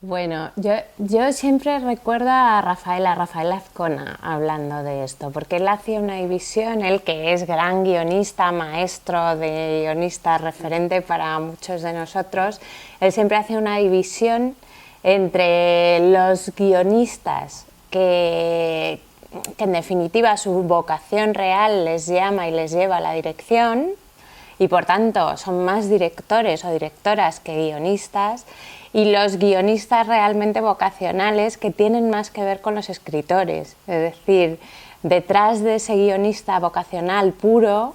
Bueno, yo siempre recuerdo a Rafael Azcona hablando de esto, porque él hacía una división, él que es gran guionista, maestro de guionista, referente para muchos de nosotros, él siempre hacía una división entre los guionistas que en definitiva su vocación real les llama y les lleva a la dirección, y por tanto son más directores o directoras que guionistas, y los guionistas realmente vocacionales que tienen más que ver con los escritores, es decir, detrás de ese guionista vocacional puro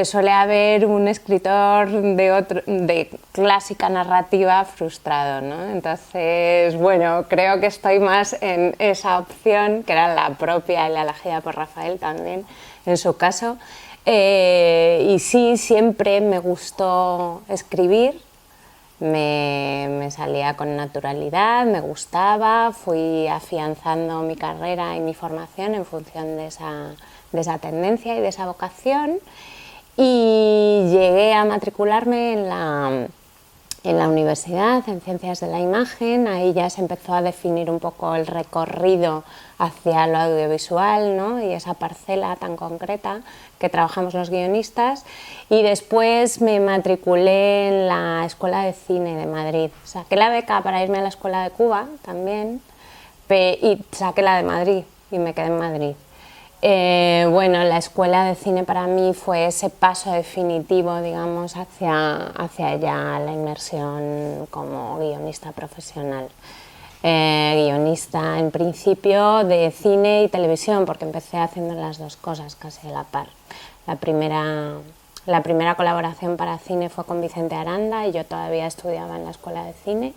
suele haber un escritor de clásica narrativa frustrado, ¿no? Entonces, bueno, creo que estoy más en esa opción, que era la propia y la elegida por Rafael también, en su caso. Y sí, siempre me gustó escribir, me salía con naturalidad, me gustaba, fui afianzando mi carrera y mi formación en función de esa tendencia y de esa vocación, y llegué a matricularme en la universidad, en Ciencias de la Imagen. Ahí ya se empezó a definir un poco el recorrido hacia lo audiovisual, ¿no? Y esa parcela tan concreta que trabajamos los guionistas, y después me matriculé en la Escuela de Cine de Madrid. Saqué la beca para irme a la Escuela de Cuba también, y saqué la de Madrid y me quedé en Madrid. Bueno, la Escuela de Cine para mí fue ese paso definitivo, digamos, hacia ya la inmersión como guionista profesional. Guionista en principio de cine y televisión, porque empecé haciendo las dos cosas casi a la par. La primera colaboración para cine fue con Vicente Aranda, y yo todavía estudiaba en la Escuela de Cine,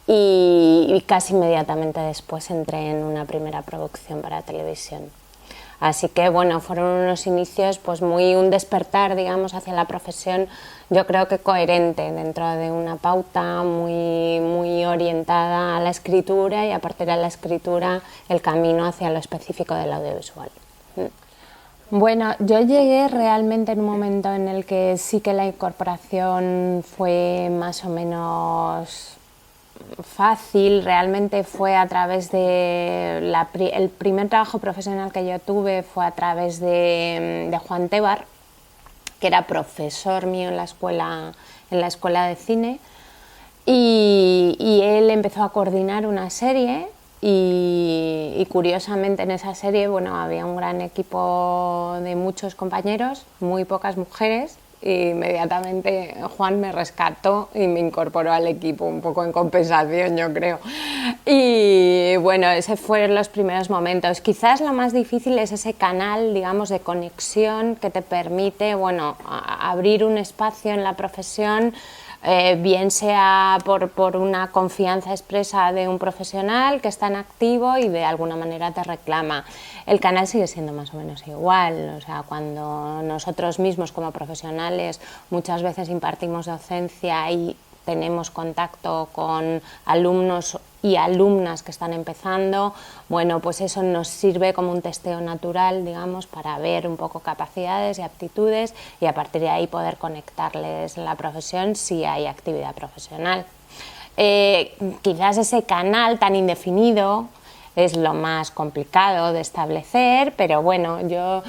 y casi inmediatamente después entré en una primera producción para televisión. Así que bueno, fueron unos inicios, pues un despertar, digamos, hacia la profesión, yo creo que coherente, dentro de una pauta muy orientada a la escritura, y a partir de la escritura el camino hacia lo específico del audiovisual. Bueno, yo llegué realmente en un momento en el que sí que la incorporación fue más o menos fácil. Realmente fue a través de el primer trabajo profesional que yo tuve fue a través de Juan Tebar, que era profesor mío en la escuela de cine, y él empezó a coordinar una serie, y curiosamente en esa serie, bueno, había un gran equipo de muchos compañeros, muy pocas mujeres, y inmediatamente Juan me rescató y me incorporó al equipo, un poco en compensación, yo creo. Y bueno, esos fueron los primeros momentos. Quizás lo más difícil es ese canal, digamos, de conexión que te permite, bueno, abrir un espacio en la profesión, bien sea por una confianza expresa de un profesional que está en activo y de alguna manera te reclama. El canal sigue siendo más o menos igual, o sea, cuando nosotros mismos como profesionales muchas veces impartimos docencia y tenemos contacto con alumnos y alumnas que están empezando, bueno, pues eso nos sirve como un testeo natural, digamos, para ver un poco capacidades y aptitudes, y a partir de ahí poder conectarles en la profesión si hay actividad profesional. Quizás ese canal tan indefinido es lo más complicado de establecer, pero bueno, yo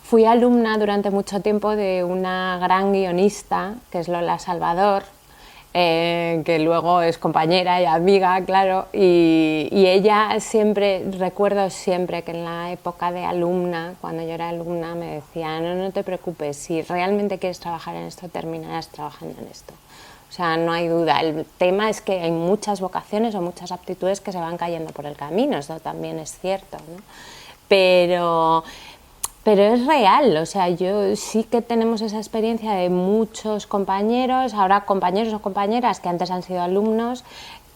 fui alumna durante mucho tiempo de una gran guionista, que es Lola Salvador, que luego es compañera y amiga, claro, y ella siempre, recuerdo siempre que en la época de alumna, cuando yo era alumna, me decía, no te preocupes, si realmente quieres trabajar en esto, terminarás trabajando en esto. O sea, no hay duda, el tema es que hay muchas vocaciones o muchas aptitudes que se van cayendo por el camino, esto también es cierto, ¿no? Pero es real, o sea, yo sí que tenemos esa experiencia de muchos compañeros, ahora compañeros o compañeras que antes han sido alumnos,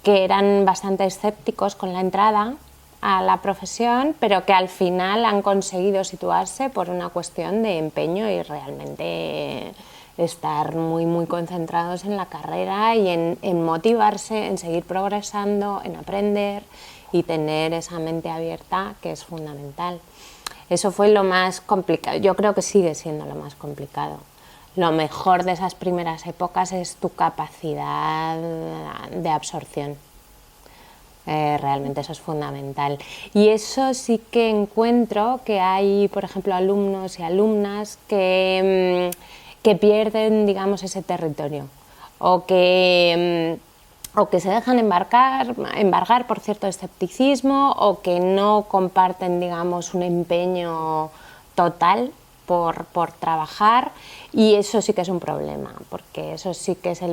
que eran bastante escépticos con la entrada a la profesión, pero que al final han conseguido situarse por una cuestión de empeño y realmente estar muy concentrados en la carrera y en motivarse, en seguir progresando, en aprender y tener esa mente abierta, que es fundamental. Eso fue lo más complicado, yo creo que sigue siendo lo más complicado. Lo mejor de esas primeras épocas es tu capacidad de absorción. Realmente eso es fundamental. Y eso sí que encuentro que hay, por ejemplo, alumnos y alumnas que pierden, digamos, ese territorio o que se dejan embargar por cierto escepticismo o que no comparten, digamos, un empeño total por trabajar, y eso sí que es un problema, porque eso sí que es la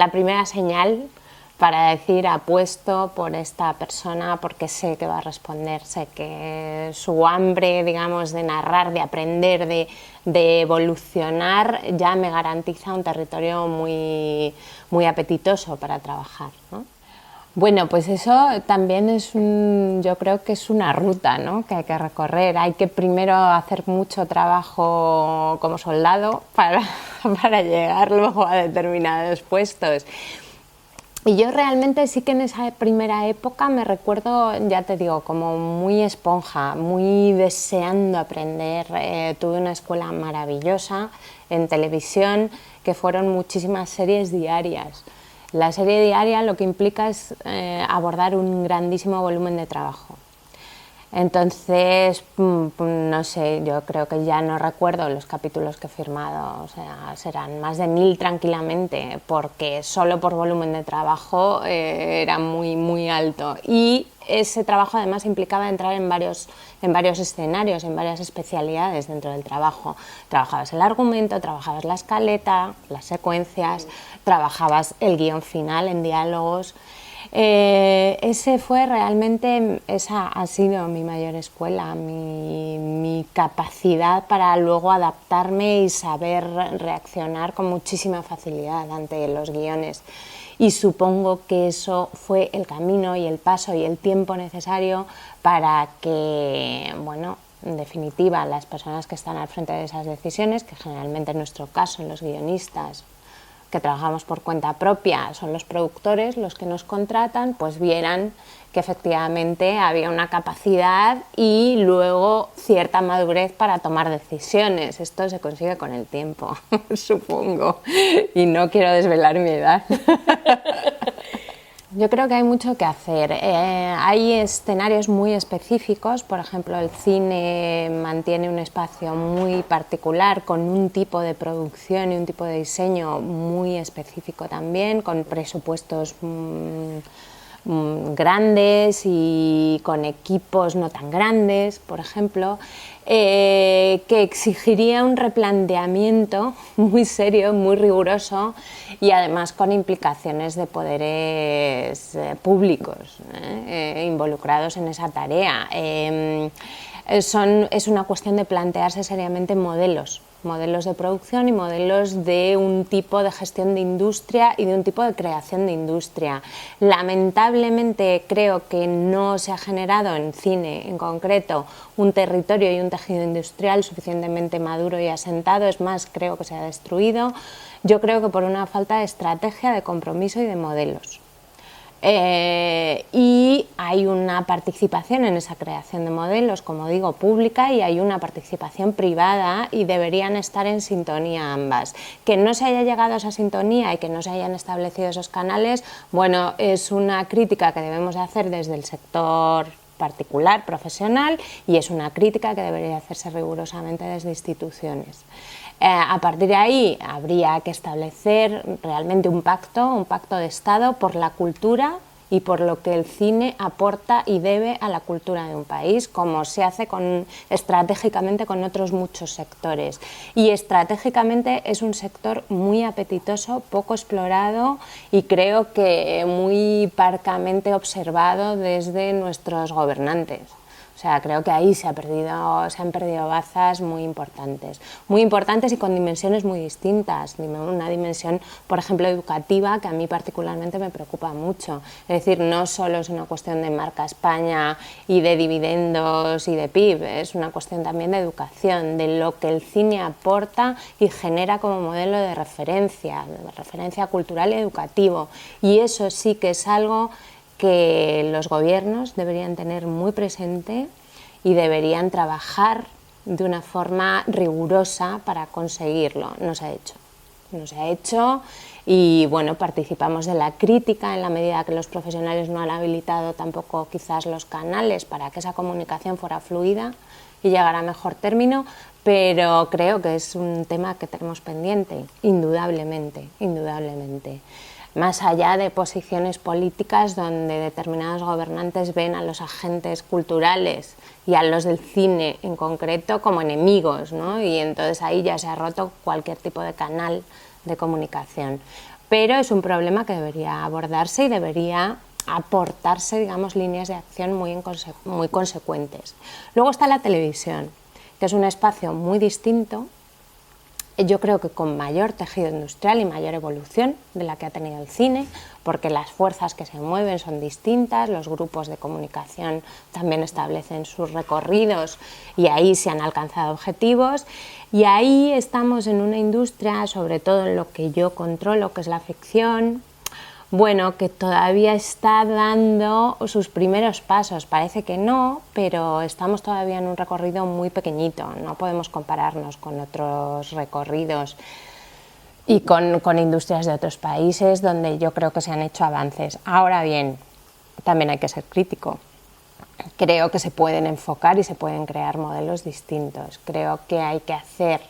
primera señal para decir apuesto por esta persona porque sé que va a responder, sé que su hambre, digamos, de narrar, de aprender, de evolucionar ya me garantiza un territorio muy, muy apetitoso para trabajar, ¿no? Bueno, pues eso también yo creo que es una ruta, ¿no?, que hay que recorrer. Hay que primero hacer mucho trabajo como soldado para llegar luego a determinados puestos. Y yo realmente sí que en esa primera época me recuerdo, ya te digo, como muy esponja, muy deseando aprender. Tuve una escuela maravillosa en televisión, que fueron muchísimas series diarias. La serie diaria lo que implica es abordar un grandísimo volumen de trabajo. Entonces, no sé, yo creo que ya no recuerdo los capítulos que he firmado, o sea, serán más de 1000 tranquilamente, porque solo por volumen de trabajo era muy, muy alto. Y ese trabajo además implicaba entrar en varios escenarios, en varias especialidades dentro del trabajo. Trabajabas el argumento, trabajabas la escaleta, las secuencias, trabajabas el guión final en diálogos. Esa ha sido mi mayor escuela, mi capacidad para luego adaptarme y saber reaccionar con muchísima facilidad ante los guiones. Y supongo que eso fue el camino y el paso y el tiempo necesario para que, bueno, en definitiva, las personas que están al frente de esas decisiones, que generalmente en nuestro caso, los guionistas, que trabajamos por cuenta propia, son los productores los que nos contratan, pues vieran que efectivamente había una capacidad y luego cierta madurez para tomar decisiones. Esto se consigue con el tiempo, supongo, y no quiero desvelar mi edad. Yo creo que hay mucho que hacer. Hay escenarios muy específicos, por ejemplo, el cine mantiene un espacio muy particular con un tipo de producción y un tipo de diseño muy específico también, con presupuestos grandes y con equipos no tan grandes, por ejemplo, que exigiría un replanteamiento muy serio, muy riguroso y además con implicaciones de poderes públicos involucrados en esa tarea. Es una cuestión de plantearse seriamente modelos de producción y modelos de un tipo de gestión de industria y de un tipo de creación de industria. Lamentablemente creo que no se ha generado en cine en concreto un territorio y un tejido industrial suficientemente maduro y asentado, es más, creo que se ha destruido. Yo creo que por una falta de estrategia, de compromiso y de modelos. Y hay una participación en esa creación de modelos, como digo, pública, y hay una participación privada y deberían estar en sintonía ambas. Que no se haya llegado a esa sintonía y que no se hayan establecido esos canales, bueno, es una crítica que debemos hacer desde el sector particular, profesional, y es una crítica que debería hacerse rigurosamente desde instituciones. A partir de ahí habría que establecer realmente un pacto de Estado por la cultura y por lo que el cine aporta y debe a la cultura de un país, como se hace estratégicamente con otros muchos sectores. Y estratégicamente es un sector muy apetitoso, poco explorado y creo que muy parcamente observado desde nuestros gobernantes. O sea, creo que ahí se han perdido bazas muy importantes y con dimensiones muy distintas. Una dimensión, por ejemplo, educativa, que a mí particularmente me preocupa mucho. Es decir, no solo es una cuestión de marca España y de dividendos y de PIB, es una cuestión también de educación, de lo que el cine aporta y genera como modelo de referencia cultural y educativo. Y eso sí que es algo que los gobiernos deberían tener muy presente y deberían trabajar de una forma rigurosa para conseguirlo. No se ha hecho. no se ha hecho y bueno, participamos de la crítica en la medida que los profesionales no han habilitado tampoco quizás los canales para que esa comunicación fuera fluida y llegara a mejor término, pero creo que es un tema que tenemos pendiente, indudablemente, indudablemente. Más allá de posiciones políticas donde determinados gobernantes ven a los agentes culturales y a los del cine en concreto como enemigos, ¿no? Y entonces ahí ya se ha roto cualquier tipo de canal de comunicación. Pero es un problema que debería abordarse y debería aportarse, digamos, líneas de acción muy consecuentes. Luego está la televisión, que es un espacio muy distinto, yo creo que con mayor tejido industrial y mayor evolución de la que ha tenido el cine, porque las fuerzas que se mueven son distintas, los grupos de comunicación también establecen sus recorridos y ahí se han alcanzado objetivos, y ahí estamos en una industria, sobre todo en lo que yo controlo, que es la ficción, bueno, que todavía está dando sus primeros pasos. Parece que no, pero estamos todavía en un recorrido muy pequeñito. No podemos compararnos con otros recorridos y con industrias de otros países donde yo creo que se han hecho avances. Ahora bien, también hay que ser crítico. Creo que se pueden enfocar y se pueden crear modelos distintos. Creo que hay que hacer,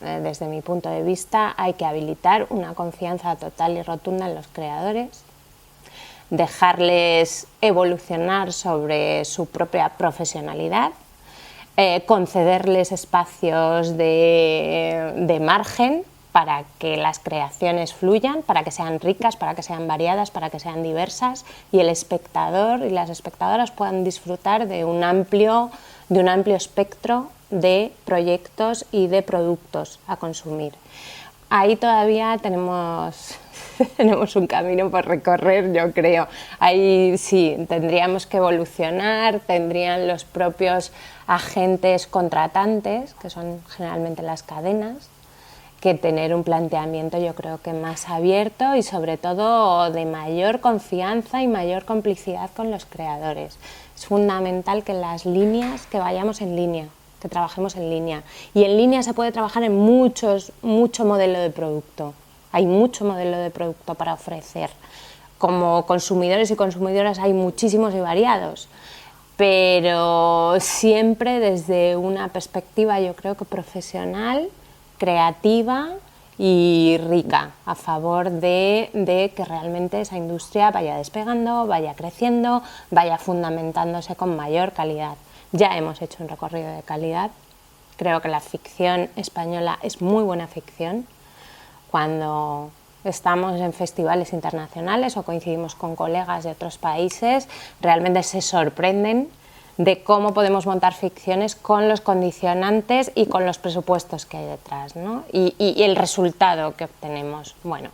desde mi punto de vista, hay que habilitar una confianza total y rotunda en los creadores, dejarles evolucionar sobre su propia profesionalidad, concederles espacios de margen para que las creaciones fluyan, para que sean ricas, para que sean variadas, para que sean diversas y el espectador y las espectadoras puedan disfrutar de un amplio espectro de proyectos y de productos a consumir. Ahí todavía tenemos un camino por recorrer, yo creo. Ahí sí, tendríamos que evolucionar, tendrían los propios agentes contratantes, que son generalmente las cadenas, que tener un planteamiento yo creo que más abierto y sobre todo de mayor confianza y mayor complicidad con los creadores. Es fundamental que que vayamos en línea, que trabajemos en línea. Y en línea se puede trabajar en mucho modelo de producto. Hay mucho modelo de producto para ofrecer. Como consumidores y consumidoras hay muchísimos y variados, pero siempre desde una perspectiva yo creo que profesional, creativa y rica, a favor de que realmente esa industria vaya despegando, vaya creciendo, vaya fundamentándose con mayor calidad. Ya hemos hecho un recorrido de calidad, creo que la ficción española es muy buena ficción. Cuando estamos en festivales internacionales o coincidimos con colegas de otros países, realmente se sorprenden de cómo podemos montar ficciones con los condicionantes y con los presupuestos que hay detrás, ¿no? Y el resultado que obtenemos. Bueno,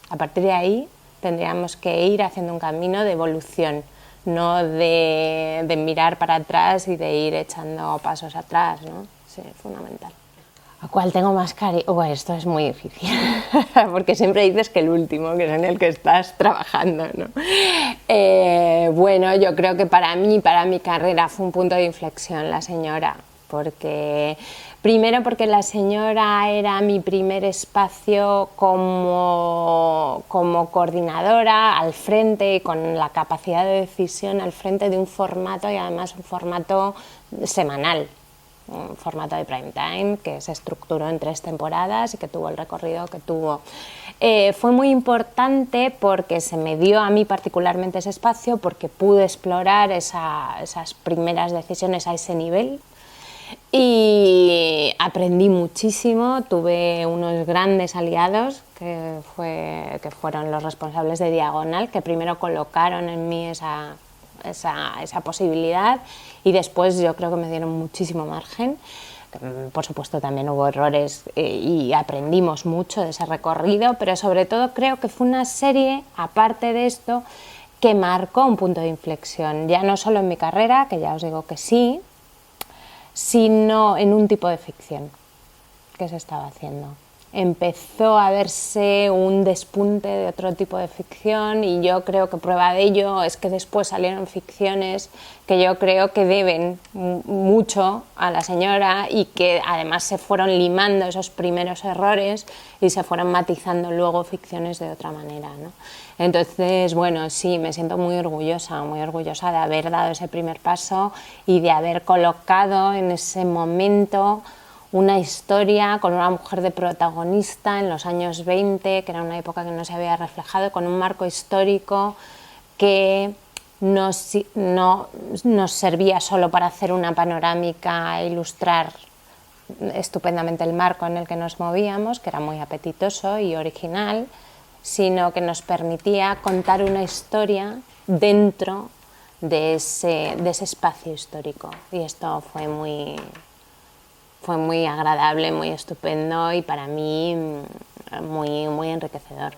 a partir de ahí tendríamos que ir haciendo un camino de evolución, no de mirar para atrás y de ir echando pasos atrás, ¿no? Sí, es fundamental. ¿A cuál tengo más cariño? Bueno, esto es muy difícil, porque siempre dices que el último, que es en el que estás trabajando, ¿no? Bueno, yo creo que para mi carrera fue un punto de inflexión La Señora, primero porque La Señora era mi primer espacio como coordinadora al frente y con la capacidad de decisión al frente de un formato y además un formato semanal. Un formato de prime time que se estructuró en 3 temporadas y que tuvo el recorrido que tuvo. Fue muy importante porque se me dio a mí particularmente ese espacio, porque pude explorar esas primeras decisiones a ese nivel y aprendí muchísimo. Tuve unos grandes aliados que fueron los responsables de Diagonal, que primero colocaron en mí esa posibilidad y después yo creo que me dieron muchísimo margen. Por supuesto también hubo errores y aprendimos mucho de ese recorrido, pero sobre todo creo que fue una serie, aparte de esto, que marcó un punto de inflexión, ya no solo en mi carrera, que ya os digo que sí, sino en un tipo de ficción que se estaba haciendo. empezó a verse un despunte de otro tipo de ficción, y yo creo que prueba de ello es que después salieron ficciones que yo creo que deben mucho a la señora y que además se fueron limando esos primeros errores y se fueron matizando luego ficciones de otra manera, ¿no? Entonces, bueno, sí, me siento muy orgullosa de haber dado ese primer paso y de haber colocado en ese momento una historia con una mujer de protagonista en los años 20, que era una época que no se había reflejado, con un marco histórico que no nos servía solo para hacer una panorámica e ilustrar estupendamente el marco en el que nos movíamos, que era muy apetitoso y original, sino que nos permitía contar una historia dentro de ese espacio histórico. Y esto fue muy agradable, muy estupendo y para mí muy enriquecedor.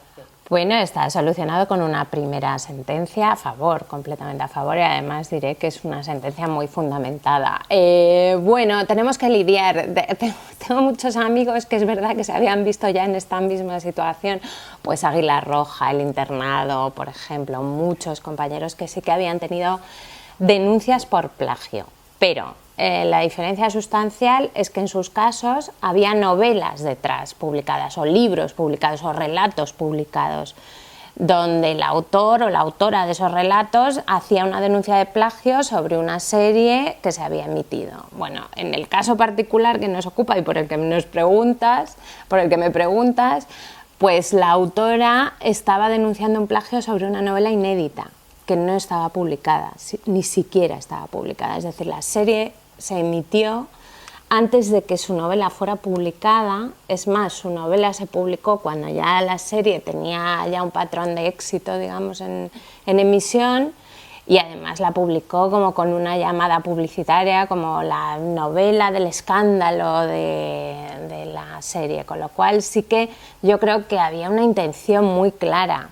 Bueno, está solucionado con una primera sentencia a favor, completamente a favor, y además diré que es una sentencia muy fundamentada. Bueno, tenemos que lidiar. Tengo muchos amigos que es verdad que se habían visto ya en esta misma situación, pues Águila Roja, El Internado, por ejemplo, muchos compañeros que sí que habían tenido denuncias por plagio, pero la diferencia sustancial es que en sus casos había novelas detrás publicadas, o libros publicados, o relatos publicados, donde el autor o la autora de esos relatos hacía una denuncia de plagio sobre una serie que se había emitido. Bueno, en el caso particular que nos ocupa y por el que me preguntas, pues la autora estaba denunciando un plagio sobre una novela inédita que no estaba publicada, ni siquiera estaba publicada. Es decir, la serie se emitió antes de que su novela fuera publicada. Es más, su novela se publicó cuando ya la serie tenía ya un patrón de éxito, digamos, en emisión, y además la publicó como con una llamada publicitaria, como la novela del escándalo de la serie, con lo cual sí que yo creo que había una intención muy clara,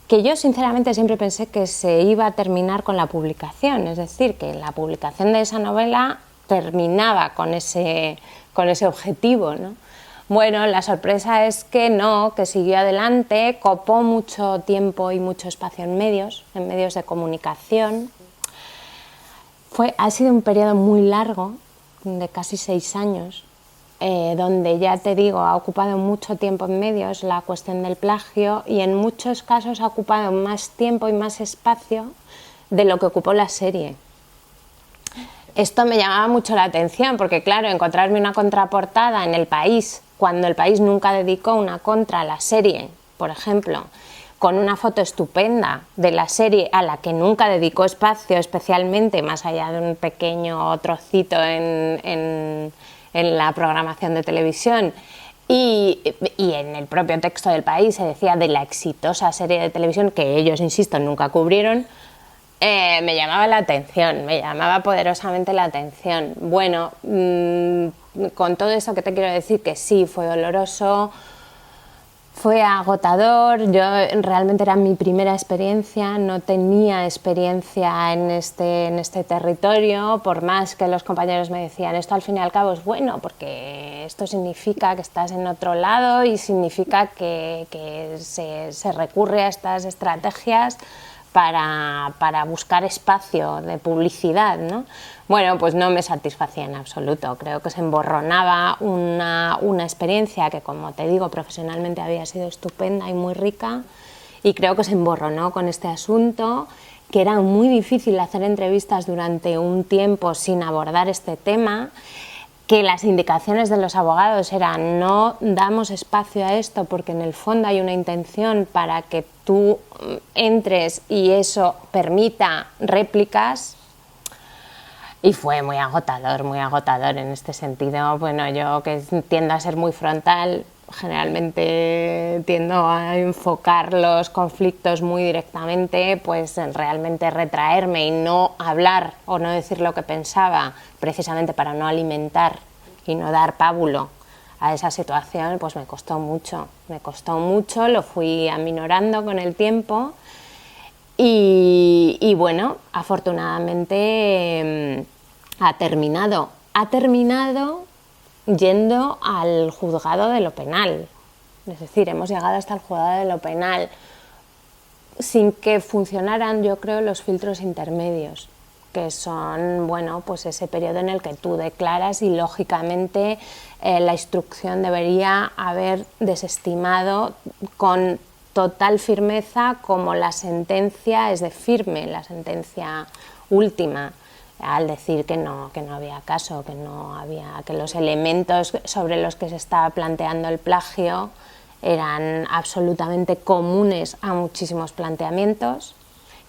que yo sinceramente siempre pensé que se iba a terminar con la publicación, es decir, que la publicación de esa novela terminaba con ese objetivo, ¿no? Bueno, la sorpresa es que no, que siguió adelante, copó mucho tiempo y mucho espacio en medios de comunicación. Ha sido un periodo muy largo, de casi 6 años, donde ya te digo, ha ocupado mucho tiempo en medios la cuestión del plagio, y en muchos casos ha ocupado más tiempo y más espacio de lo que ocupó la serie. Esto me llamaba mucho la atención porque, claro, encontrarme una contraportada en El País, cuando El País nunca dedicó una contra a la serie, por ejemplo, con una foto estupenda de la serie a la que nunca dedicó espacio especialmente, más allá de un pequeño trocito en la programación de televisión, y en el propio texto del País se decía de la exitosa serie de televisión que ellos, insisto, nunca cubrieron. Me llamaba la atención, me llamaba poderosamente la atención. Bueno, con todo eso que te quiero decir, que sí, fue doloroso, fue agotador. Yo realmente era mi primera experiencia, no tenía experiencia en este territorio, por más que los compañeros me decían, esto al fin y al cabo es bueno, porque esto significa que estás en otro lado y significa que se recurre a estas estrategias para buscar espacio de publicidad, ¿no? Bueno, pues no me satisfacía en absoluto. Creo que se emborronaba una experiencia que, como te digo, profesionalmente había sido estupenda y muy rica, y creo que se emborronó con este asunto, que era muy difícil hacer entrevistas durante un tiempo sin abordar este tema, que las indicaciones de los abogados eran no damos espacio a esto porque en el fondo hay una intención para que tú entres y eso permita réplicas, y fue muy agotador en este sentido. Bueno, yo que tiendo a ser muy frontal, generalmente tiendo a enfocar los conflictos muy directamente, pues realmente retraerme y no hablar o no decir lo que pensaba, precisamente para no alimentar y no dar pábulo a esa situación, pues me costó mucho, lo fui aminorando con el tiempo, y bueno, afortunadamente ha terminado yendo al juzgado de lo penal. Es decir, hemos llegado hasta el juzgado de lo penal sin que funcionaran, yo creo, los filtros intermedios, que son, bueno, pues ese periodo en el que tú declaras y lógicamente la instrucción debería haber desestimado con total firmeza como la sentencia es de firme, la sentencia última, al decir que no había caso, que no había, que los elementos sobre los que se estaba planteando el plagio eran absolutamente comunes a muchísimos planteamientos,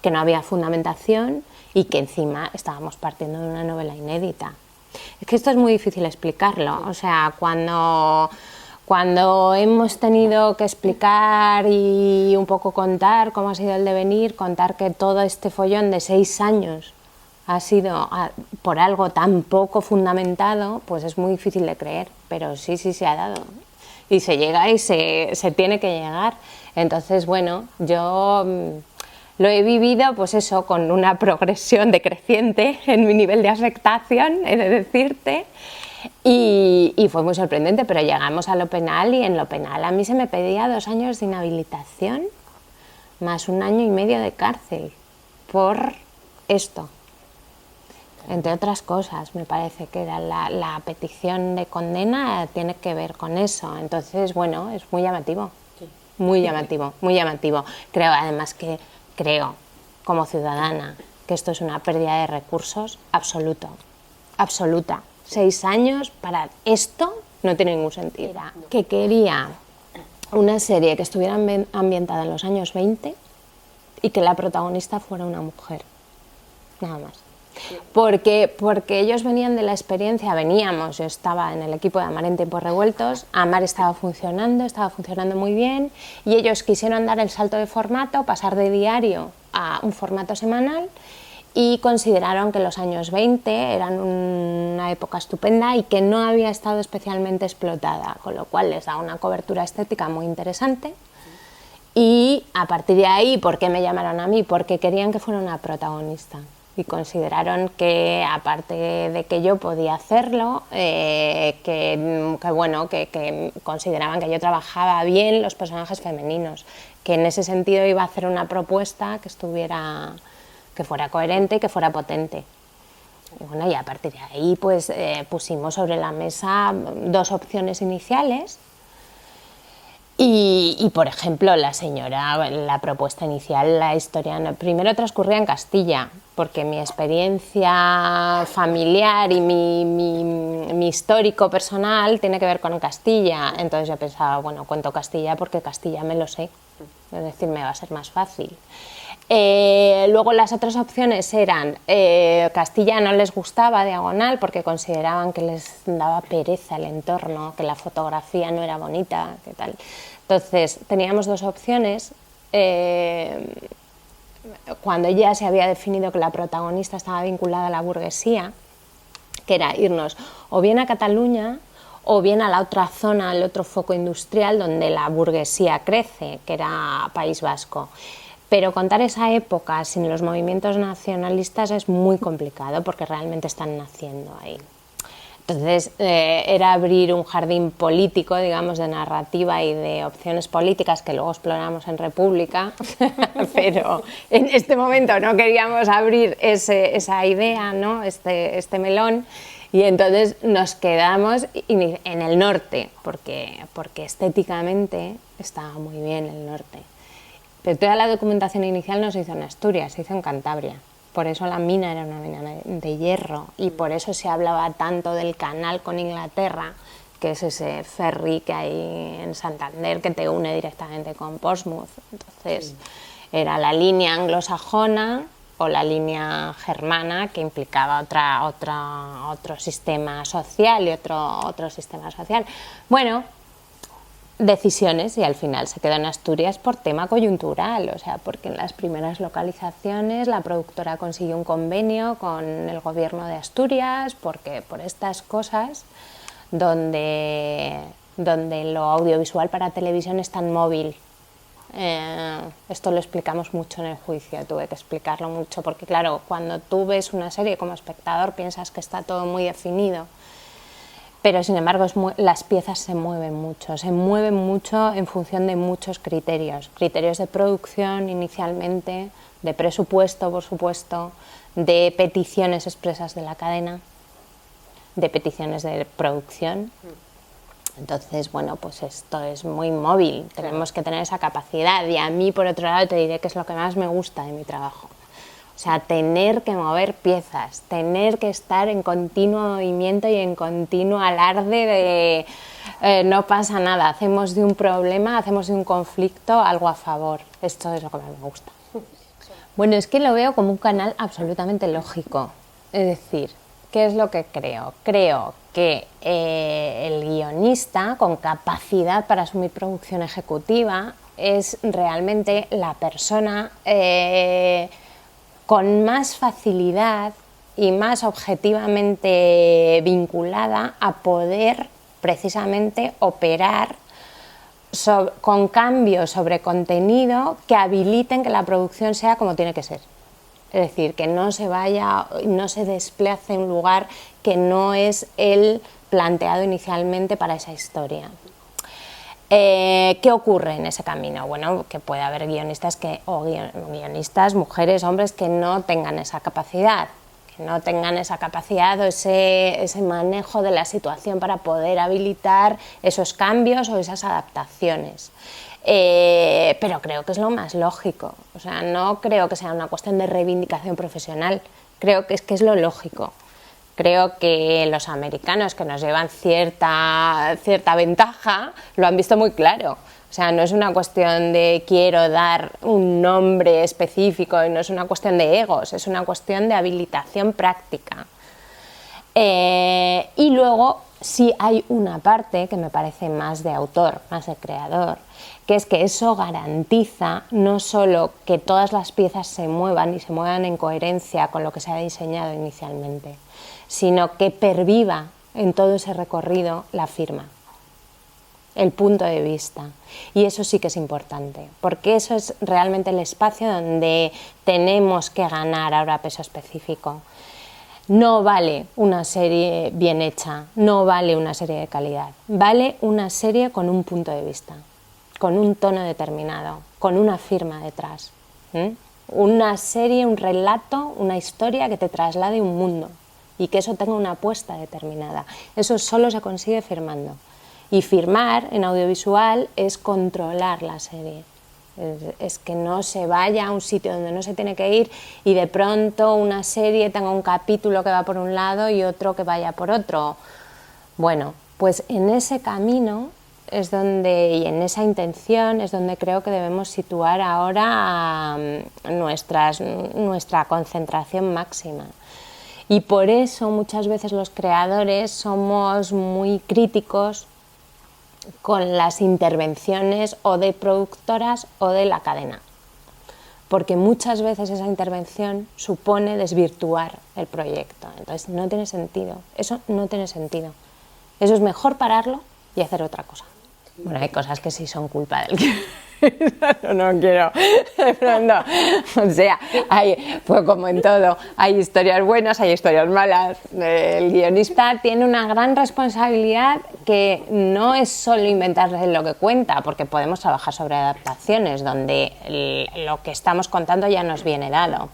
que no había fundamentación y que encima estábamos partiendo de una novela inédita. Es que esto es muy difícil explicarlo, o sea, cuando hemos tenido que explicar y un poco contar cómo ha sido el devenir, contar que todo este follón de 6 años ha sido por algo tan poco fundamentado, pues es muy difícil de creer, pero sí se ha dado. Y se llega y se tiene que llegar. Entonces, bueno, yo lo he vivido, pues eso, con una progresión decreciente en mi nivel de afectación, he de decirte, y fue muy sorprendente, pero llegamos a lo penal y en lo penal a mí se me pedía 2 años de inhabilitación más 1 año y medio de cárcel por esto. Entre otras cosas, me parece que era la petición de condena tiene que ver con eso. Entonces, bueno, es muy llamativo, muy llamativo, muy llamativo. Creo, además, como ciudadana, que esto es una pérdida de recursos absoluta. 6 años para esto no tiene ningún sentido. Que quería una serie que estuviera ambientada en los años 20 y que la protagonista fuera una mujer, nada más. Porque ellos venían de la experiencia, yo estaba en el equipo de Amar en tiempos revueltos, Amar estaba funcionando muy bien y ellos quisieron dar el salto de formato, pasar de diario a un formato semanal y consideraron que los años 20 eran una época estupenda y que no había estado especialmente explotada, con lo cual les da una cobertura estética muy interesante. Y a partir de ahí, ¿por qué me llamaron a mí? Porque querían que fuera una protagonista. Y consideraron que, aparte de que yo podía hacerlo, que consideraban que yo trabajaba bien los personajes femeninos, que en ese sentido iba a hacer una propuesta que fuera coherente y que fuera potente. Y bueno, y a partir de ahí pues pusimos sobre la mesa 2 opciones iniciales. Y, por ejemplo, la propuesta inicial, la historia, primero transcurría en Castilla, porque mi experiencia familiar y mi histórico personal tiene que ver con Castilla. Entonces yo pensaba, bueno, cuento Castilla porque Castilla me lo sé, es decir, me va a ser más fácil. Luego las otras opciones eran Castilla no les gustaba Diagonal porque consideraban que les daba pereza el entorno, que la fotografía no era bonita, qué tal. Entonces teníamos 2 opciones. Cuando ya se había definido que la protagonista estaba vinculada a la burguesía, que era irnos o bien a Cataluña o bien a la otra zona, al otro foco industrial donde la burguesía crece, que era País Vasco. Pero contar esa época sin los movimientos nacionalistas es muy complicado porque realmente están naciendo ahí. Entonces era abrir un jardín político, digamos, de narrativa y de opciones políticas que luego exploramos en República, pero en este momento no queríamos abrir esa idea, ¿no? este melón, y entonces nos quedamos en el norte, porque estéticamente estaba muy bien el norte. Pero toda la documentación inicial no se hizo en Asturias, se hizo en Cantabria. Por eso la mina era una mina de hierro y por eso se hablaba tanto del canal con Inglaterra, que es ese ferry que hay en Santander que te une directamente con Portsmouth. Entonces era la línea anglosajona o la línea germana que implicaba otro sistema social y otro sistema social. Bueno, decisiones, y al final se quedó en Asturias por tema coyuntural, o sea, porque en las primeras localizaciones la productora consiguió un convenio con el gobierno de Asturias, porque por estas cosas donde lo audiovisual para televisión es tan móvil. Esto lo explicamos mucho en el juicio, tuve que explicarlo mucho, porque claro, cuando tú ves una serie como espectador piensas que está todo muy definido, pero sin embargo las piezas se mueven mucho en función de muchos criterios de producción inicialmente, de presupuesto, por supuesto, de peticiones expresas de la cadena, de peticiones de producción. Entonces, bueno, pues esto es muy móvil, tenemos que tener esa capacidad, y a mí, por otro lado, te diré que es lo que más me gusta de mi trabajo. O sea, tener que mover piezas, tener que estar en continuo movimiento y en continuo alarde de no pasa nada, hacemos de un problema, hacemos de un conflicto algo a favor. Esto es lo que más me gusta. Bueno, es que lo veo como un canal absolutamente lógico. Es decir, ¿qué es lo que creo? Creo que el guionista con capacidad para asumir producción ejecutiva es realmente la persona con más facilidad y más objetivamente vinculada a poder precisamente operar con cambios sobre contenido que habiliten que la producción sea como tiene que ser. Es decir, que no se vaya, no se desplace a un lugar que no es el planteado inicialmente para esa historia. ¿Qué ocurre en ese camino? Bueno, que puede haber guionistas guionistas, mujeres, hombres, que no tengan esa capacidad, o ese manejo de la situación para poder habilitar esos cambios o esas adaptaciones. Pero creo que es lo más lógico. O sea, no creo que sea una cuestión de reivindicación profesional, creo que es lo lógico. Creo que los americanos, que nos llevan cierta ventaja, lo han visto muy claro. O sea, no es una cuestión de quiero dar un nombre específico, y no es una cuestión de egos, es una cuestión de habilitación práctica. Y luego sí hay una parte que me parece más de autor, más de creador, que es que eso garantiza no solo que todas las piezas se muevan y se muevan en coherencia con lo que se ha diseñado inicialmente, sino que perviva en todo ese recorrido la firma, el punto de vista. Y eso sí que es importante, porque eso es realmente el espacio donde tenemos que ganar ahora peso específico. No vale una serie bien hecha, no vale una serie de calidad, vale una serie con un punto de vista, con un tono determinado, con una firma detrás. Una serie, un relato, una historia que te traslade un mundo y que eso tenga una apuesta determinada. Eso solo se consigue firmando. Y firmar en audiovisual es controlar la serie. Es que no se vaya a un sitio donde no se tiene que ir y de pronto una serie tenga un capítulo que va por un lado y otro que vaya por otro. Bueno, pues en ese camino es donde, y en esa intención es donde creo que debemos situar ahora nuestra concentración máxima. Y por eso muchas veces los creadores somos muy críticos con las intervenciones o de productoras o de la cadena, porque muchas veces esa intervención supone desvirtuar el proyecto. Entonces no tiene sentido, eso no tiene sentido. Eso es mejor pararlo y hacer otra cosa. Bueno, hay cosas que sí son culpa del no quiero, de pronto, o sea, pues como en todo, hay historias buenas, hay historias malas. El guionista tiene una gran responsabilidad, que no es solo inventarse lo que cuenta, porque podemos trabajar sobre adaptaciones donde lo que estamos contando ya nos viene dado,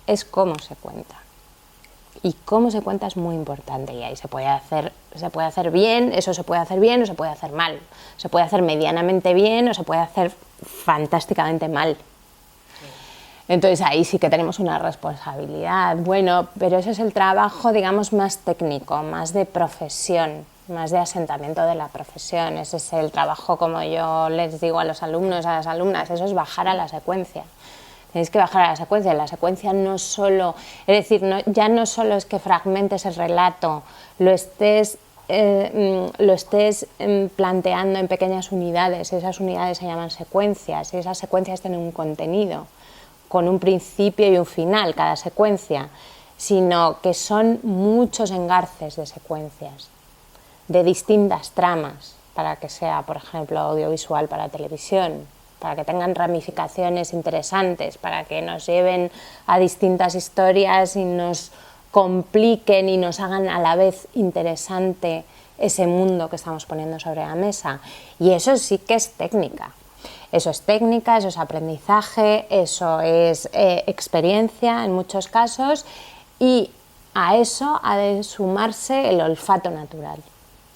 es cómo se cuenta. Y cómo se cuenta es muy importante, y ahí se puede hacer bien, eso se puede hacer bien o se puede hacer mal, se puede hacer medianamente bien o se puede hacer fantásticamente mal. Entonces ahí sí que tenemos una responsabilidad. Bueno, pero ese es el trabajo, digamos, más técnico, más de profesión, más de asentamiento de la profesión. Ese es el trabajo, como yo les digo a los alumnos, a las alumnas, eso es bajar a la secuencia. Tenéis que bajar a la secuencia no solo, es decir, ya no solo es que fragmentes el relato, lo estés planteando en pequeñas unidades, esas unidades se llaman secuencias, y esas secuencias tienen un contenido, con un principio y un final cada secuencia, sino que son muchos engarces de secuencias, de distintas tramas, para que sea, por ejemplo, audiovisual para televisión, para que tengan ramificaciones interesantes, para que nos lleven a distintas historias y nos compliquen y nos hagan a la vez interesante ese mundo que estamos poniendo sobre la mesa. Y eso sí que es técnica. Eso es técnica, eso es aprendizaje, eso es experiencia en muchos casos, y a eso ha de sumarse el olfato natural.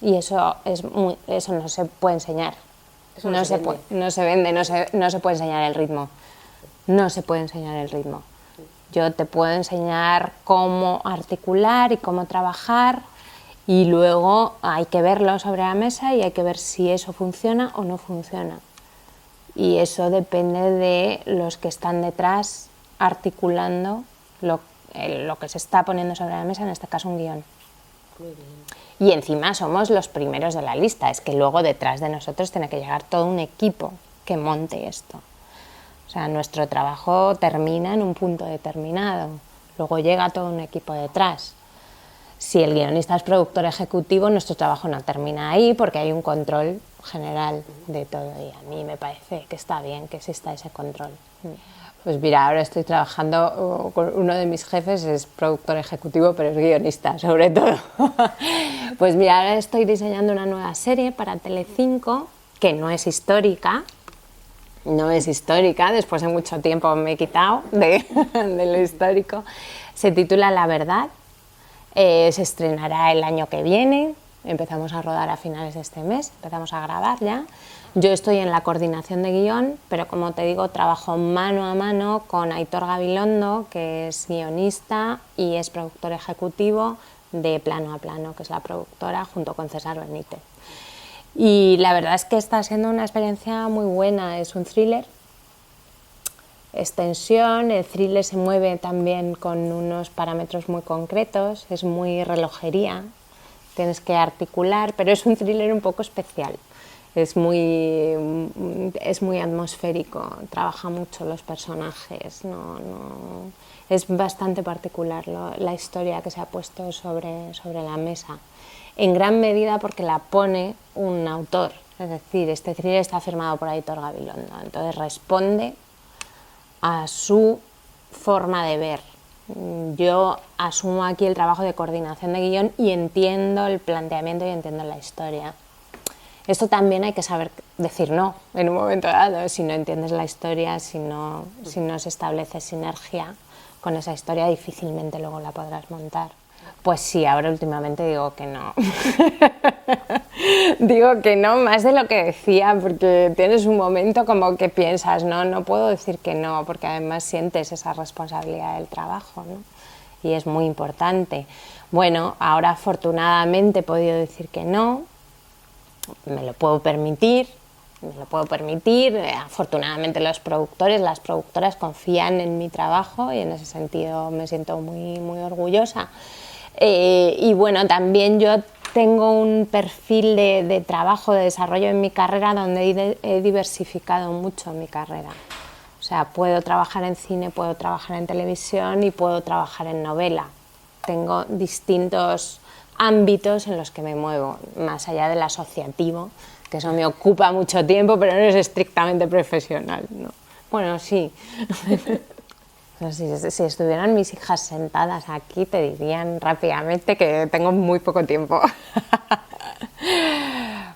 Y eso no se puede enseñar. Eso no se vende, no se puede enseñar el ritmo. No se puede enseñar el ritmo. Yo te puedo enseñar cómo articular y cómo trabajar, y luego hay que verlo sobre la mesa y hay que ver si eso funciona o no funciona. Y eso depende de los que están detrás articulando lo que se está poniendo sobre la mesa, en este caso un guión. Muy bien. Y encima somos los primeros de la lista, es que luego detrás de nosotros tiene que llegar todo un equipo que monte esto. O sea, nuestro trabajo termina en un punto determinado, luego llega todo un equipo detrás. Si el guionista es productor ejecutivo, nuestro trabajo no termina ahí porque hay un control general de todo, y a mí me parece que está bien que exista ese control. Pues mira, ahora estoy trabajando con uno de mis jefes, es productor ejecutivo, pero es guionista sobre todo. Pues mira, ahora estoy diseñando una nueva serie para Telecinco, que no es histórica, después de mucho tiempo me he quitado de lo histórico. Se titula La Verdad, se estrenará el año que viene, empezamos a rodar a finales de este mes, empezamos a grabar ya. Yo estoy en la coordinación de guión, pero como te digo, trabajo mano a mano con Aitor Gabilondo, que es guionista y es productor ejecutivo de Plano a Plano, que es la productora, junto con César Benítez. Y la verdad es que está siendo una experiencia muy buena, es un thriller, es tensión, el thriller se mueve también con unos parámetros muy concretos, es muy relojería, tienes que articular, pero es un thriller un poco especial. Es muy atmosférico, trabaja mucho los personajes, es bastante particular la historia que se ha puesto sobre la mesa, en gran medida porque la pone un autor, es decir, este thriller está firmado por Aitor Gabilondo, entonces responde a su forma de ver. Yo asumo aquí el trabajo de coordinación de guión y entiendo el planteamiento y entiendo la historia. Esto también hay que saber decir no en un momento dado, si no entiendes la historia, si no se establece sinergia con esa historia, difícilmente luego la podrás montar. Pues sí, ahora últimamente digo que no. Digo que no, más de lo que decía, porque tienes un momento como que piensas, no puedo decir que no, porque además sientes esa responsabilidad del trabajo, ¿no? Y es muy importante. Bueno, ahora afortunadamente he podido decir que no, me lo puedo permitir, afortunadamente los productores, las productoras confían en mi trabajo y en ese sentido me siento muy, muy orgullosa. Y bueno, también yo tengo un perfil de trabajo, de desarrollo en mi carrera donde he diversificado mucho mi carrera. O sea, puedo trabajar en cine, puedo trabajar en televisión y puedo trabajar en novela. Tengo distintos ámbitos en los que me muevo, más allá del asociativo, que eso me ocupa mucho tiempo, pero no es estrictamente profesional, ¿no? Bueno, sí. Si estuvieran mis hijas sentadas aquí, te dirían rápidamente que tengo muy poco tiempo.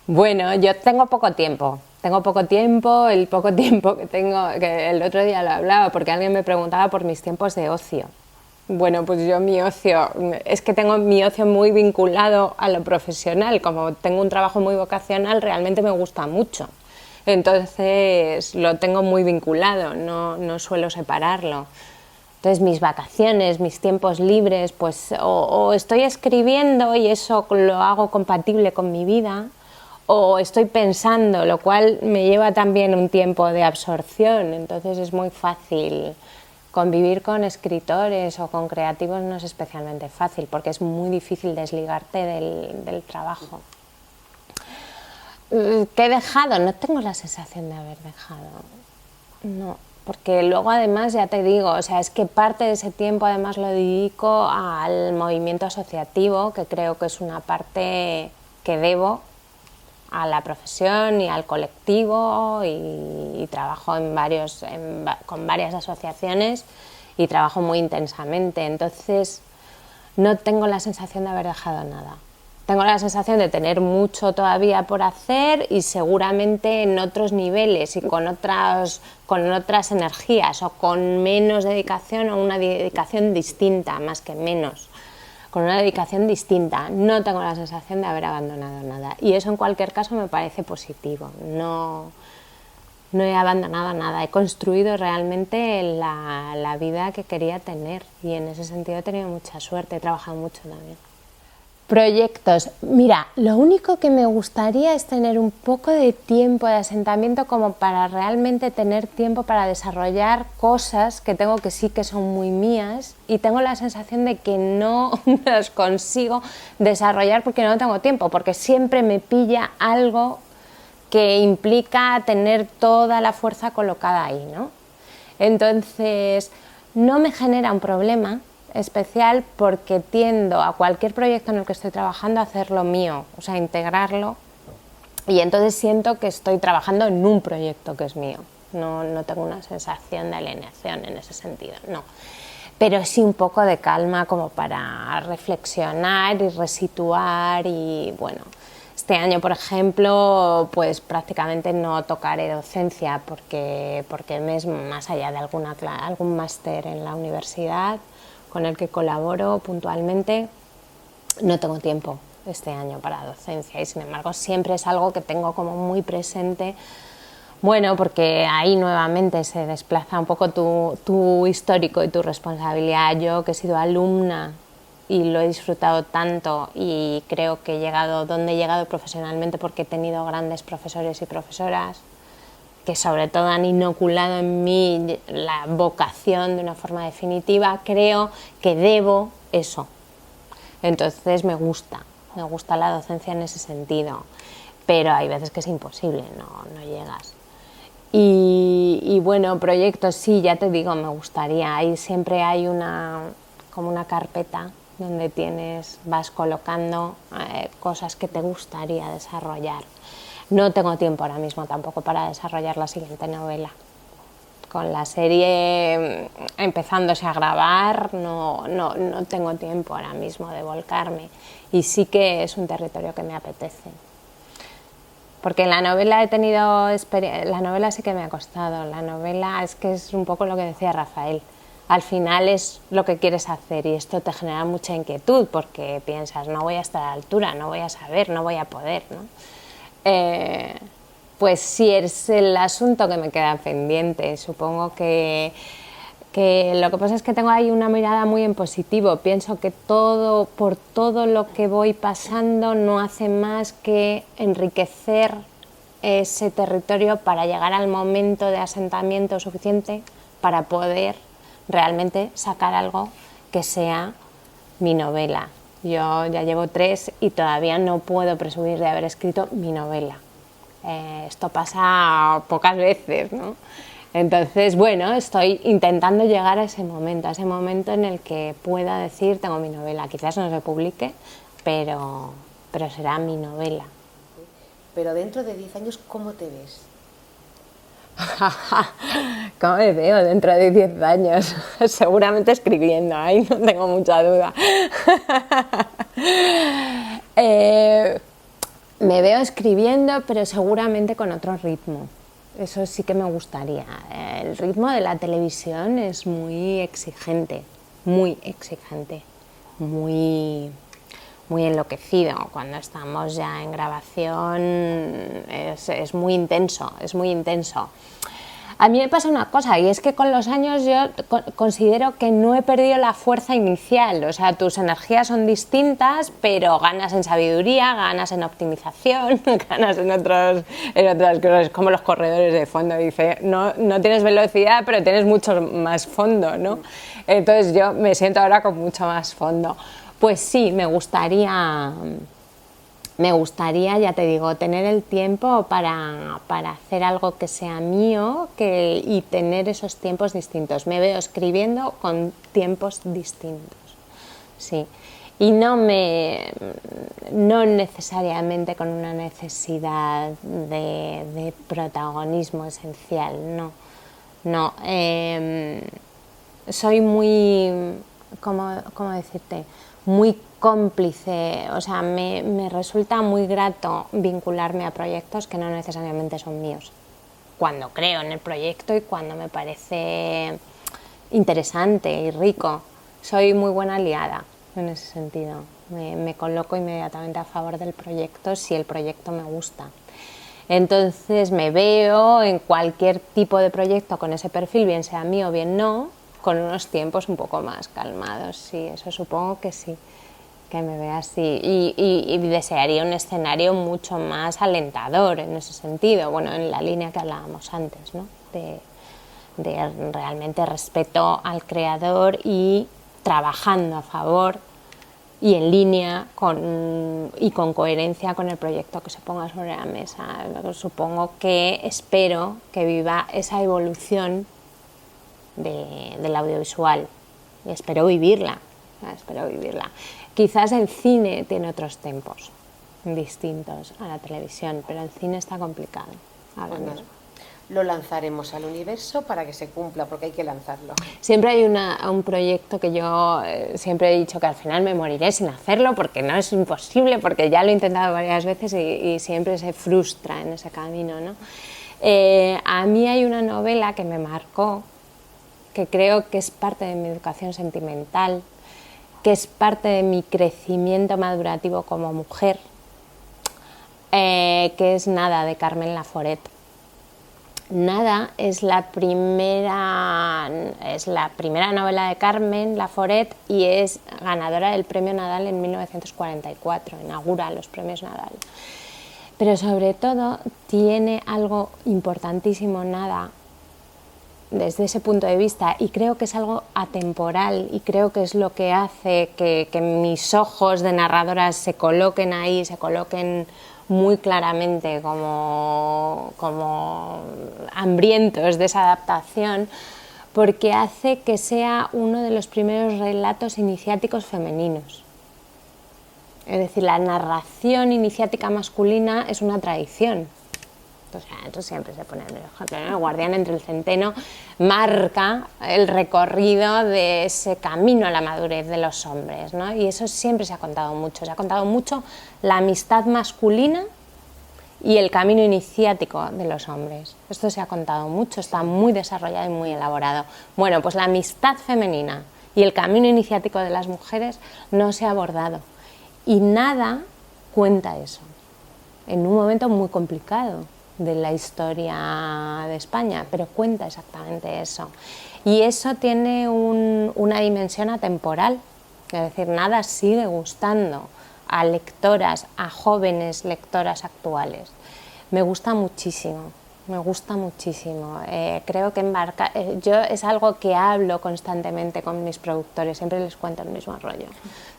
Bueno, yo tengo poco tiempo, el poco tiempo que tengo, que el otro día lo hablaba, porque alguien me preguntaba por mis tiempos de ocio. Bueno, pues yo es que tengo mi ocio muy vinculado a lo profesional, como tengo un trabajo muy vocacional, realmente me gusta mucho. Entonces lo tengo muy vinculado, no suelo separarlo. Entonces mis vacaciones, mis tiempos libres, pues o estoy escribiendo y eso lo hago compatible con mi vida, o estoy pensando, lo cual me lleva también un tiempo de absorción, entonces es muy fácil. Convivir con escritores o con creativos no es especialmente fácil porque es muy difícil desligarte del trabajo. ¿Qué he dejado? No tengo la sensación de haber dejado. No, porque luego además, ya te digo, o sea, es que parte de ese tiempo además lo dedico al movimiento asociativo, que creo que es una parte que debo a la profesión y al colectivo, y trabajo con varias asociaciones y trabajo muy intensamente, entonces no tengo la sensación de haber dejado nada. tengo la sensación de tener mucho todavía por hacer y seguramente en otros niveles y con otras energías o con menos dedicación o una dedicación distinta, más que menos, con una dedicación distinta. No tengo la sensación de haber abandonado nada y eso en cualquier caso me parece positivo. No he abandonado nada, he construido realmente la vida que quería tener y en ese sentido he tenido mucha suerte, he trabajado mucho también. Proyectos. Mira, lo único que me gustaría es tener un poco de tiempo de asentamiento como para realmente tener tiempo para desarrollar cosas que tengo que sí que son muy mías y tengo la sensación de que no las consigo desarrollar porque no tengo tiempo, porque siempre me pilla algo que implica tener toda la fuerza colocada ahí, ¿no? Entonces, no me genera un problema especial porque tiendo a cualquier proyecto en el que estoy trabajando a hacerlo mío, o sea, integrarlo, y entonces siento que estoy trabajando en un proyecto que es mío. No tengo una sensación de alienación en ese sentido, no. Pero sí un poco de calma como para reflexionar y resituar y bueno. Este año, por ejemplo, pues prácticamente no tocaré docencia porque me es más allá de algún máster en la universidad con el que colaboro puntualmente, no tengo tiempo este año para docencia y sin embargo siempre es algo que tengo como muy presente. Bueno, porque ahí nuevamente se desplaza un poco tu histórico y tu responsabilidad. Yo que he sido alumna y lo he disfrutado tanto y creo que he llegado donde he llegado profesionalmente porque he tenido grandes profesores y profesoras que sobre todo han inoculado en mí la vocación de una forma definitiva, creo que debo eso. Entonces me gusta la docencia en ese sentido, pero hay veces que es imposible, no llegas. Y bueno, proyectos, sí, ya te digo, me gustaría. Ahí siempre hay como una carpeta donde vas colocando cosas que te gustaría desarrollar. No tengo tiempo ahora mismo tampoco para desarrollar la siguiente novela. Con la serie empezándose a grabar, no tengo tiempo ahora mismo de volcarme. Y sí que es un territorio que me apetece. Porque en la novela la novela sí que me ha costado. La novela es que es un poco lo que decía Rafael. Al final es lo que quieres hacer y esto te genera mucha inquietud porque piensas, no voy a estar a la altura, no voy a saber, no voy a poder, ¿no? Pues sí, es el asunto que me queda pendiente. Supongo que lo que pasa es que tengo ahí una mirada muy en positivo. Pienso que por todo lo que voy pasando no hace más que enriquecer ese territorio para llegar al momento de asentamiento suficiente para poder realmente sacar algo que sea mi novela. Yo ya llevo 3 y todavía no puedo presumir de haber escrito mi novela. Esto pasa pocas veces, ¿no? Entonces, bueno, estoy intentando llegar a ese momento en el que pueda decir tengo mi novela. Quizás no se publique, pero será mi novela. Pero dentro de 10 años, ¿cómo te ves? ¿Cómo me veo dentro de 10 años? Seguramente escribiendo, ahí no tengo mucha duda. Me veo escribiendo, pero seguramente con otro ritmo. Eso sí que me gustaría. El ritmo de la televisión es muy exigente, muy enloquecido. Cuando estamos ya en grabación es muy intenso, es muy intenso. A mí me pasa una cosa y es que con los años yo considero que no he perdido la fuerza inicial, o sea, tus energías son distintas, pero ganas en sabiduría, ganas en optimización, ganas en otras cosas, como los corredores de fondo, dice, no tienes velocidad, pero tienes mucho más fondo, ¿no? Entonces yo me siento ahora con mucho más fondo. Pues sí, me gustaría, ya te digo, tener el tiempo para hacer algo que sea mío y tener esos tiempos distintos. Me veo escribiendo con tiempos distintos, sí. Y no necesariamente con una necesidad de protagonismo esencial, no. Soy muy ¿cómo decirte? Muy cómplice, o sea, me resulta muy grato vincularme a proyectos que no necesariamente son míos, cuando creo en el proyecto y cuando me parece interesante y rico. Soy muy buena aliada en ese sentido, me coloco inmediatamente a favor del proyecto si el proyecto me gusta. Entonces me veo en cualquier tipo de proyecto con ese perfil, bien sea mío o bien no, con unos tiempos un poco más calmados, sí, eso supongo que sí, que me vea así. Y desearía un escenario mucho más alentador en ese sentido, bueno, en la línea que hablábamos antes, ¿no? De realmente respeto al creador y trabajando a favor y en línea y con coherencia con el proyecto que se ponga sobre la mesa. Supongo que espero que viva esa evolución del audiovisual y espero vivirla. Quizás el cine tiene otros tempos distintos a la televisión, pero el cine está complicado ahora mismo. Lo lanzaremos al universo para que se cumpla, porque hay que lanzarlo. Siempre hay un proyecto que yo siempre he dicho que al final me moriré sin hacerlo, porque no es imposible, porque ya lo he intentado varias veces y siempre se frustra en ese camino, ¿no? A mí hay una novela que me marcó, que creo que es parte de mi educación sentimental, que es parte de mi crecimiento madurativo como mujer, que es Nada, de Carmen Laforet. Nada es la primera novela de Carmen Laforet y es ganadora del premio Nadal en 1944, inaugura los premios Nadal. Pero sobre todo tiene algo importantísimo Nada desde ese punto de vista, y creo que es algo atemporal y creo que es lo que hace que mis ojos de narradora se coloquen ahí, se coloquen muy claramente como hambrientos de esa adaptación, porque hace que sea uno de los primeros relatos iniciáticos femeninos. Es decir, la narración iniciática masculina es una tradición. O sea, eso siempre se pone en el ejemplo, ¿no? El guardián entre el centeno marca el recorrido de ese camino a la madurez de los hombres, ¿no? Y eso siempre se ha contado mucho la amistad masculina y el camino iniciático de los hombres. Esto se ha contado mucho, está muy desarrollado y muy elaborado. Bueno, pues la amistad femenina y el camino iniciático de las mujeres no se ha abordado. Y Nada cuenta eso, en un momento muy complicado de la historia de España, pero cuenta exactamente eso. Y eso tiene una dimensión atemporal, es decir, Nada sigue gustando a lectoras, a jóvenes lectoras actuales. Me gusta muchísimo. Creo que yo es algo que hablo constantemente con mis productores, siempre les cuento el mismo rollo.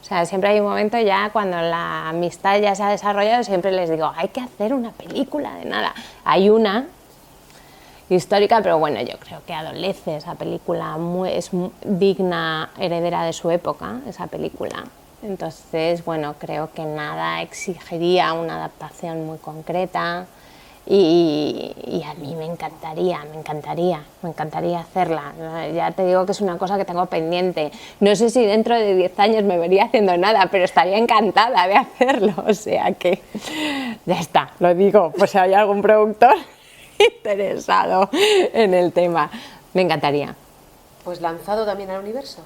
O sea, siempre hay un momento ya cuando la amistad ya se ha desarrollado, siempre les digo, hay que hacer una película de Nada. Hay una histórica, pero bueno, yo creo que adolece esa película, es digna, heredera de su época, esa película. Entonces, bueno, creo que Nada exigiría una adaptación muy concreta. Y a mí me encantaría hacerla. Ya te digo que es una cosa que tengo pendiente. No sé si dentro de 10 años me vería haciendo Nada, pero estaría encantada de hacerlo. O sea que ya está, lo digo, pues si hay algún productor interesado en el tema. Me encantaría. Pues lanzado también al universo.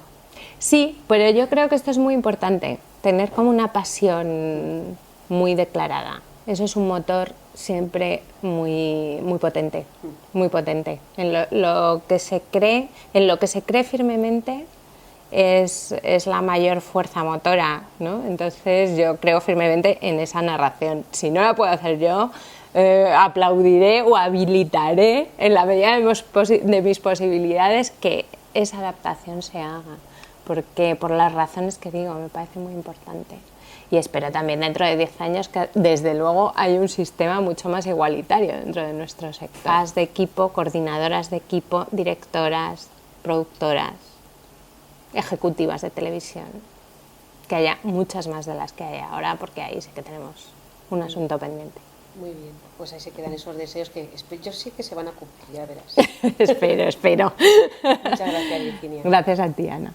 Sí, pero yo creo que esto es muy importante, tener como una pasión muy declarada. Eso es un motor siempre muy potente, muy potente. En lo que se cree firmemente es la mayor fuerza motora, ¿no? Entonces yo creo firmemente en esa narración. Si no la puedo hacer yo, aplaudiré o habilitaré en la medida de mis posibilidades que esa adaptación se haga, porque por las razones que digo me parece muy importante. Y espero también dentro de 10 años que desde luego hay un sistema mucho más igualitario dentro de nuestro sector. De equipo, coordinadoras de equipo, directoras, productoras, ejecutivas de televisión, que haya muchas más de las que hay ahora, porque ahí sí que tenemos un asunto pendiente. Muy bien, pues ahí se quedan esos deseos que yo sí que se van a cumplir, ya verás. Espero. Muchas gracias, Virginia. Gracias a ti, Ana.